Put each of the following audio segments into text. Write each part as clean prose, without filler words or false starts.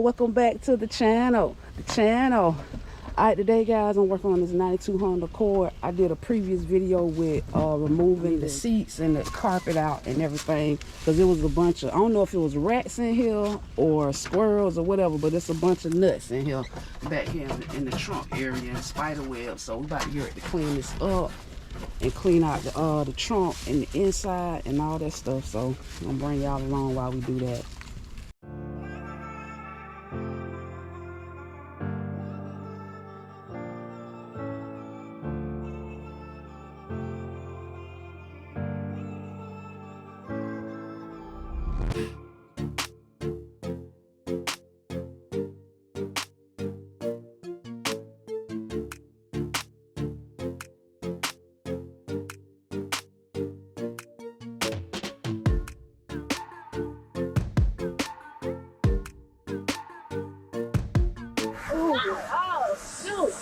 welcome back to the channel. Alright, today guys, I'm working on this 92 Honda Accord. I did a previous video with removing the seats and the carpet out and everything, because it was a bunch of, I don't know if it was rats in here or squirrels or whatever, but it's a bunch of nuts in here, back here in the trunk area, and spider webs. So we're about to get ready to clean this up and clean out the trunk and the inside and all that stuff. So I'm gonna bring y'all along while we do that. Oh, shoot.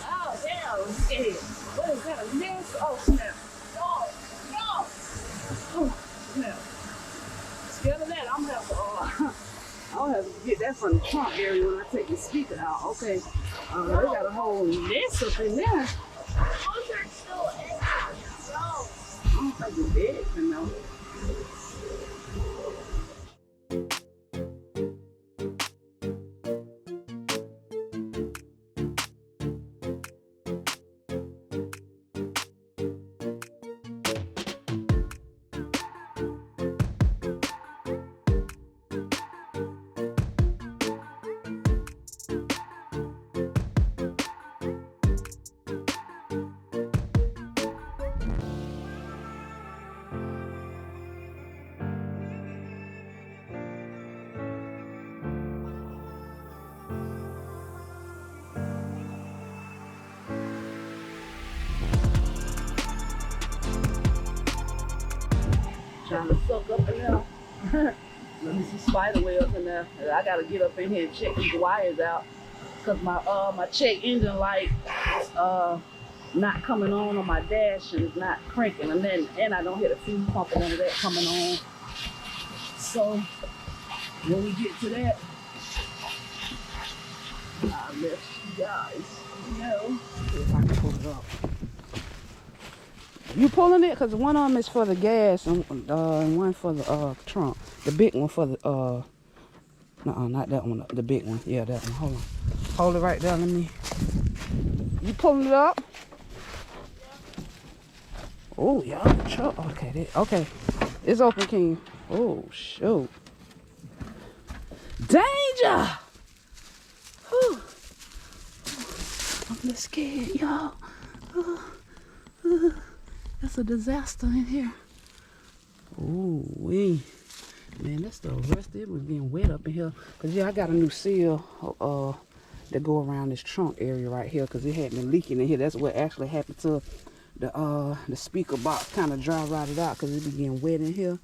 Oh, damn. Look at it. What is that? A mess? Oh, snap. Oh, no. Oh, snap. Scared of that. I'm going to have to get that from the trunk area when I take the speaker out. Okay. They got a whole mess up in there. Those are still in there. No. I don't think it's dead for now. Trying to suck up in there. Let me see spider webs in there. I gotta get up in here and check these wires out, cause my check engine light is not coming on my dash, and it's not cranking, and I don't hear the fuel pump and none of that coming on. So when we get to that, I'll let you guys know. See if I can pull it up. You pulling it? Because one of them is for the gas and one for the trunk. The big one for the, no, not that one, the big one. Yeah, that one. Hold on. Hold it right there. Let me. You pulling it up? Oh, yeah. Okay, okay. It's open, King. Oh, shoot. Danger! Whew. I'm just scared, y'all. That's a disaster in here. Ooh, wee. Man, that stuff rusted. It was getting wet up in here. Cause yeah, I got a new seal that go around this trunk area right here, cause it had been leaking in here. That's what actually happened to the speaker box. Kind of dry rotted out cause it be getting wet in here.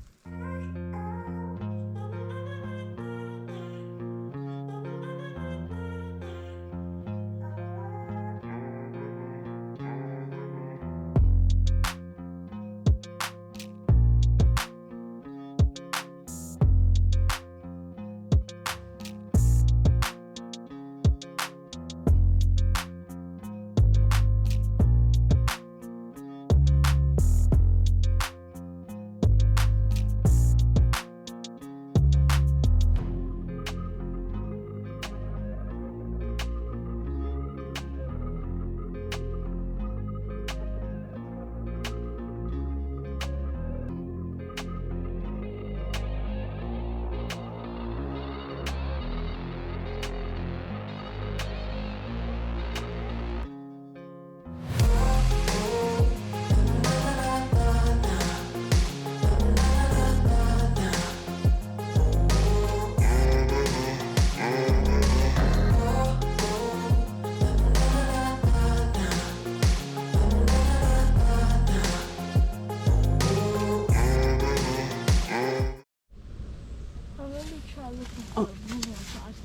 Oh.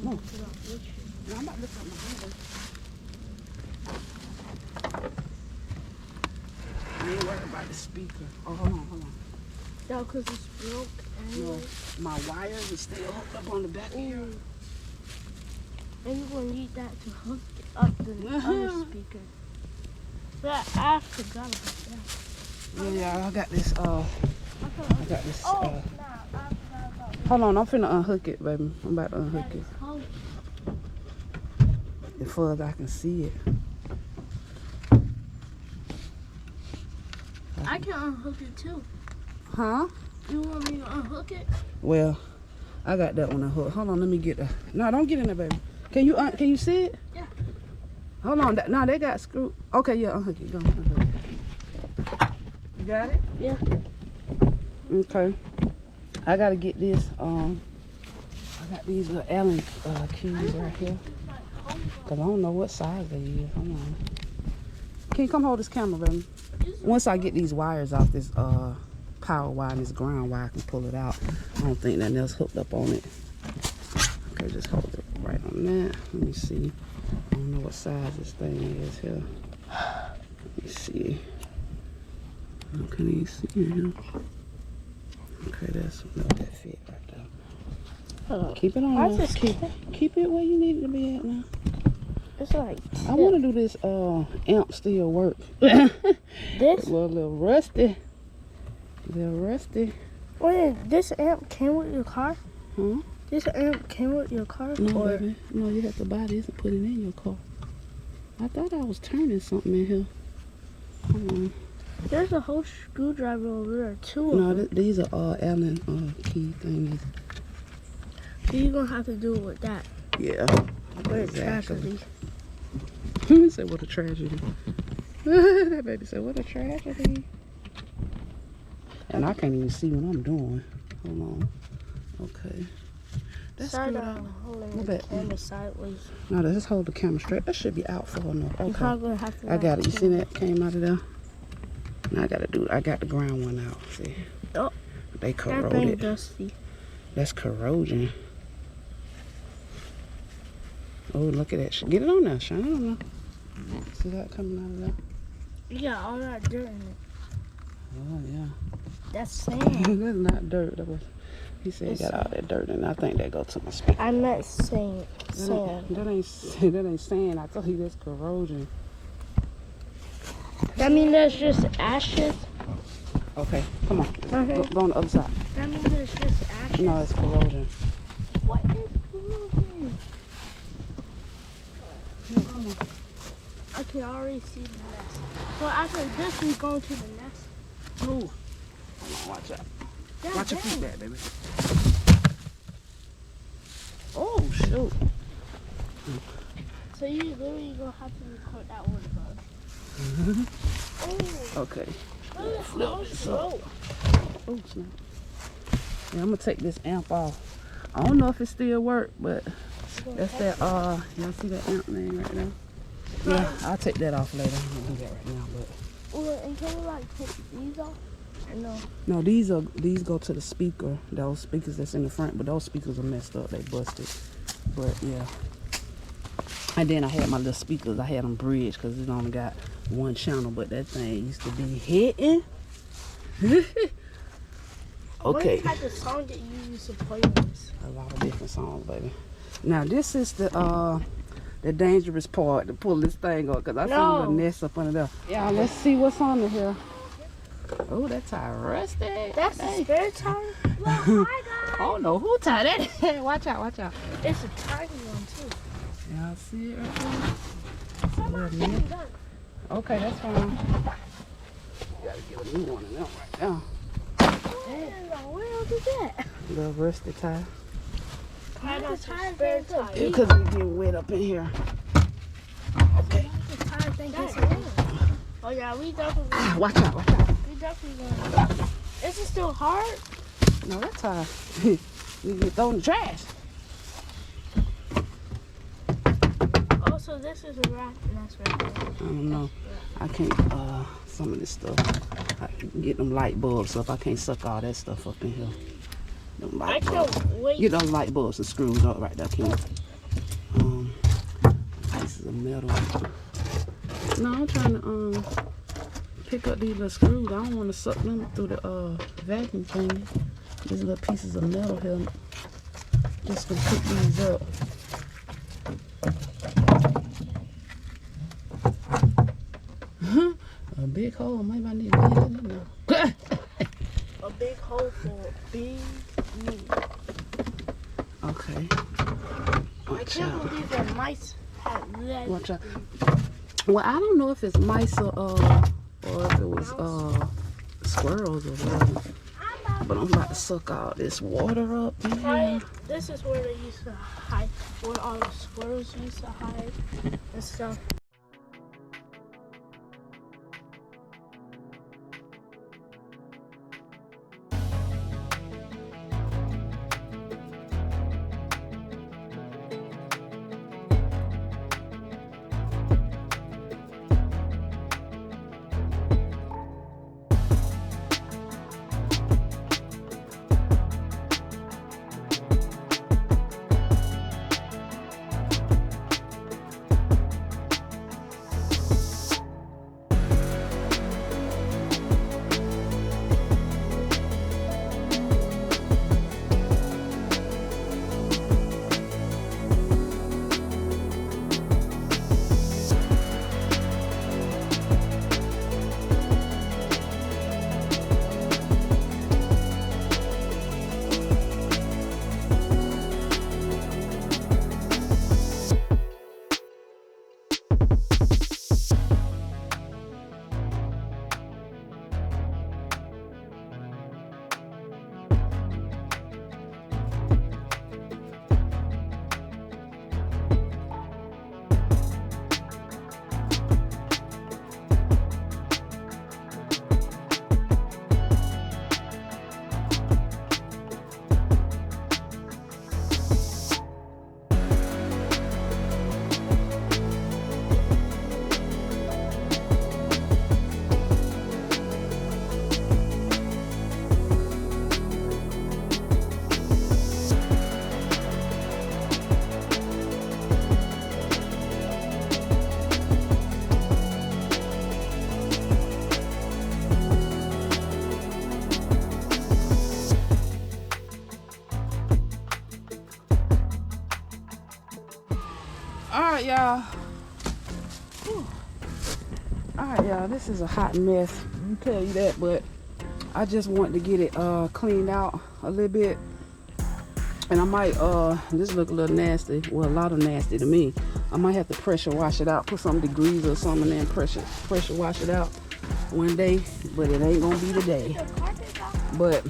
No. No, I'm about to look at my window. I ain't worried about the speaker. Oh, hold on. No, because it's broke. No, my wires are still hooked up on the back here. And you're going to need that to hook up the other speaker. But I forgot about that. Yeah, I got this, Oh, hold on, I'm finna unhook it, baby. I'm about to unhook it. As far as I can see it. I can unhook it too. Huh? You want me to unhook it? Well, I got that one unhooked. Hold on, let me get the. No, don't get in there, baby. Can you see it? Yeah. Hold on. No, they got screw. Okay, yeah, unhook it. Go unhook it. You got it? Yeah. Okay. I gotta get this. I got these little Allen keys right here. Cause I don't know what size they is. Hold on. Can you come hold this camera, baby? Once I get these wires off this power wire and this ground wire, I can pull it out. I don't think nothing else hooked up on it. Okay, just hold it right on that. Let me see. I don't know what size this thing is here. Let me see. How can you see here? Okay, that's that fit right there. Keep it on. I There. just keep it. Keep it where you need it to be at now. It's like I want to do this amp still work. this. Well, a little rusty. Wait, this amp came with your car? Huh? This amp came with your car? No, or baby. No, you have to buy this and put it in your car. I thought I was turning something in here. Hold on. there's a whole screwdriver over there too. No, these are Allen key thingies. So you're gonna have to do it with that. Yeah. But it's Exactly. tragedy. He said, what a tragedy. That baby said, what a tragedy. And I can't even see what I'm doing. Hold on. Okay. That's Start good. holding What the about- camera sideways. No, just hold the camera straight. That should be out far enough. You're Okay. probably gonna have to. I got it. You see that came out of there? Now I got the ground one out. See? Oh. They That thing corroded. dusty. That's corrosion. Oh, look at that. Get it on there. Shine it on there. See that coming out of there? You got all that dirt in it. Oh, yeah. That's sand. That's not dirt. He said he got all that dirt in it. I think that go to my speaker. I meant sand. That ain't sand. I told you that's corrosion. That means that's just ashes. Okay, come on. Okay. Go on the other side. That means it's just ashes. No, it's corrosion. What is corrosion? I can already see the nest. So after this, we go to the nest. Ooh. Hold on, watch out. Yeah, Watch your dang. feet back, baby. Oh, shoot. So you literally gonna have to record that one above. Oh, Okay. that was slow. Oh, snap. Yeah, I'm gonna take this amp off. I don't know if it still work, but that's that, y'all see that amp name right there? Yeah, I'll take that off later. I'm gonna do that right now, but. Well, and can we like take these off? Or no? No, these go to the speaker. Those speakers that's in the front, but those speakers are messed up. They busted. But yeah. And then I had my little speakers. I had them bridged because it only got one channel, but that thing used to be hitting. Okay. What type of song that you used to play with this? A lot of different songs, baby. Now this is the dangerous part to pull this thing up because I saw a nest up under there. Yeah, let's see what's under here. Oh, that tire rusty. That's the spare tire? Look, hi guys! I don't know who tied that. Watch out, watch out. It's a tiny one too. Y'all see it right Somebody's there? done. Okay, that's fine. You gotta get a new one of them right now. What else is that? The rusty tire. That's a spare tire. Because it get wet up in here. Okay. The tire thing gets in. Oh yeah, we definitely. Watch out, watch out. We definitely gonna. Is it still hard? No, that tire. You get thrown in the trash. Oh, so this is a rat nest right there. I don't know. I can't, some of this stuff. I can get them light bulbs up. I can't suck all that stuff up in here. Them I light bulbs. can't wait. Get those light bulbs and screws up right there, Ken. Pieces of metal. No, I'm trying to pick up these little screws. I don't want to suck them through the vacuum thing. These little pieces of metal here. Just gonna pick these up. big hole. Maybe I need to get it in there. A big hole for big meat. Okay. I Watch can't out. believe that mice had red. Watch out. Well, I don't know if it's mice or if it was squirrels or whatever. But I'm about to suck all this water up in here. Right, this is where they used to hide, where all the squirrels used to hide and stuff. Alright, y'all. Alright, y'all. This is a hot mess. I'll tell you that, but I just want to get it cleaned out a little bit. And I might, this look a little nasty. Well, a lot of nasty to me. I might have to pressure wash it out. Put some degrees or something and then pressure wash it out one day. But it ain't going to be today. But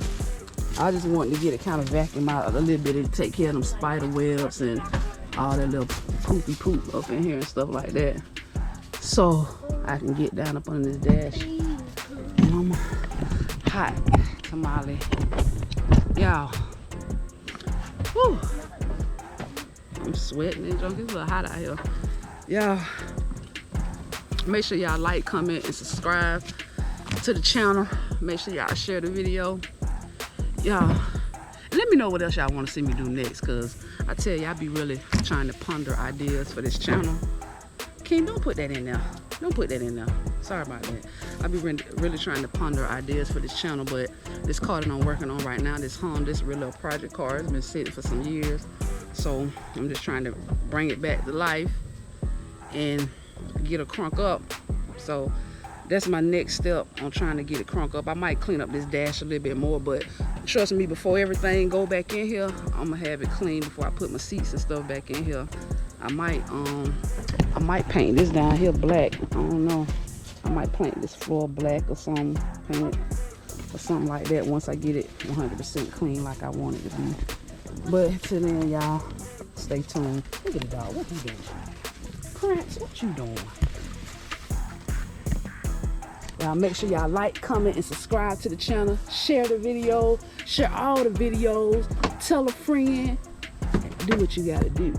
I just want to get it kind of vacuum out a little bit and take care of them spider webs and all that little poopy poop up in here and stuff like that. So I can get down up under this dash. And I'm hot tamale. Y'all. Whew. I'm sweating and drunk. It's a little hot out here. Y'all, make sure y'all like, comment, and subscribe to the channel. Make sure y'all share the video. Y'all, let me know what else y'all want to see me do next, because I tell you, I be really trying to ponder ideas for this channel. King, don't put that in there. Don't put that in there. Sorry about that. I be really trying to ponder ideas for this channel, but this car that I'm working on right now, this real little project car, it's been sitting for some years. So I'm just trying to bring it back to life and get it crunk up. So that's my next step on trying to get it crunk up. I might clean up this dash a little bit more, but trust me, before everything go back in here, I'm gonna have it clean before I put my seats and stuff back in here. I might paint this down here black. I don't know. I might paint this floor black or something, paint it or something like that once I get it 100% clean like I want it to be. But till then, y'all, stay tuned. Look at the dog. What you doing? Prince, what you doing? Y'all make sure y'all like, comment, and subscribe to the channel. Share the video. Share all the videos. Tell a friend. Do what you gotta do.